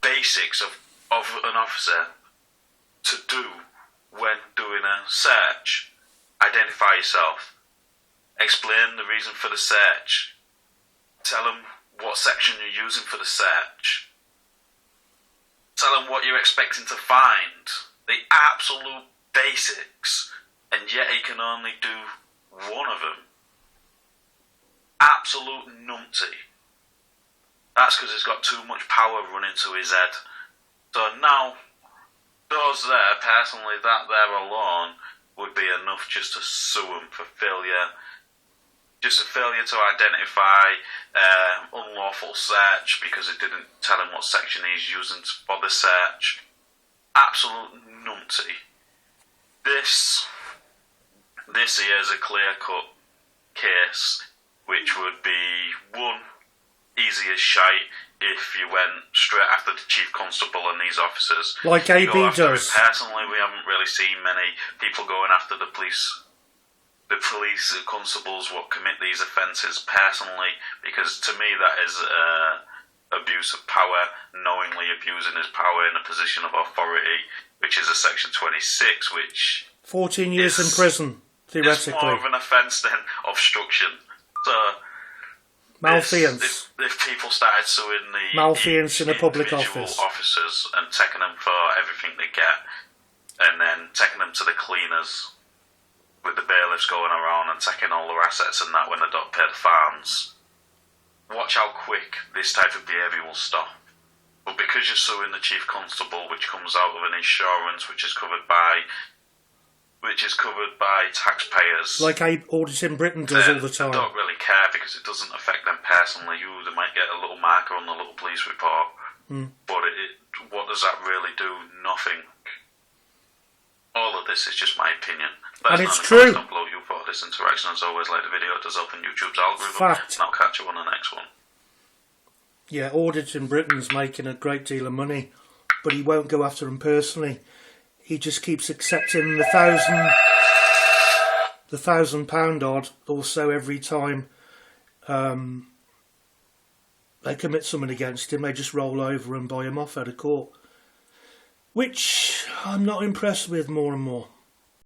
basics of an officer to do when doing a search. Identify yourself. Explain the reason for the search. Tell them what section you're using for the search. Tell them what you're expecting to find. The absolute basics. And yet he can only do one of them. Absolute numpty. That's because he's got too much power running to his head. So now, those there, personally, that there alone would be enough just to sue him for failure. Just a failure to identify unlawful search because it didn't tell him what section he's using for the search. Absolute numpty. This here is a clear-cut case which would be one, easy as shite if you went straight after the chief constable and these officers. Like AB does. Personally, we haven't really seen many people going after the police constables what commit these offences personally, because to me that is abuse of power, knowingly abusing his power in a position of authority, which is a section 26, which 14 years in prison, theoretically. It's more of an offence than obstruction. So malfeasance. If people started suing the malfeasance in a public individual office, officers and taking them for everything they get, and then taking them to the cleaners with the bailiffs going around and taking all their assets and that when they don't pay the fines, watch how quick this type of behaviour will stop. But because you're suing the chief constable, which comes out of an insurance which is covered by taxpayers, like Audit in Britain does all the time, they don't really care because it doesn't affect them personally. They might get a little marker on the little police report, but what does that really do? Nothing. All of this is just my opinion. And it's true. Don't blow you for this interaction. As always, like the video, it does help in YouTube's algorithm. Fact. And I'll catch you on the next one. Yeah, Audit in Britain's making a great deal of money, but he won't go after them personally. He just keeps accepting the £1,000 odd or so every time they commit something against him. They just roll over and buy him off out of court, which I'm not impressed with more and more.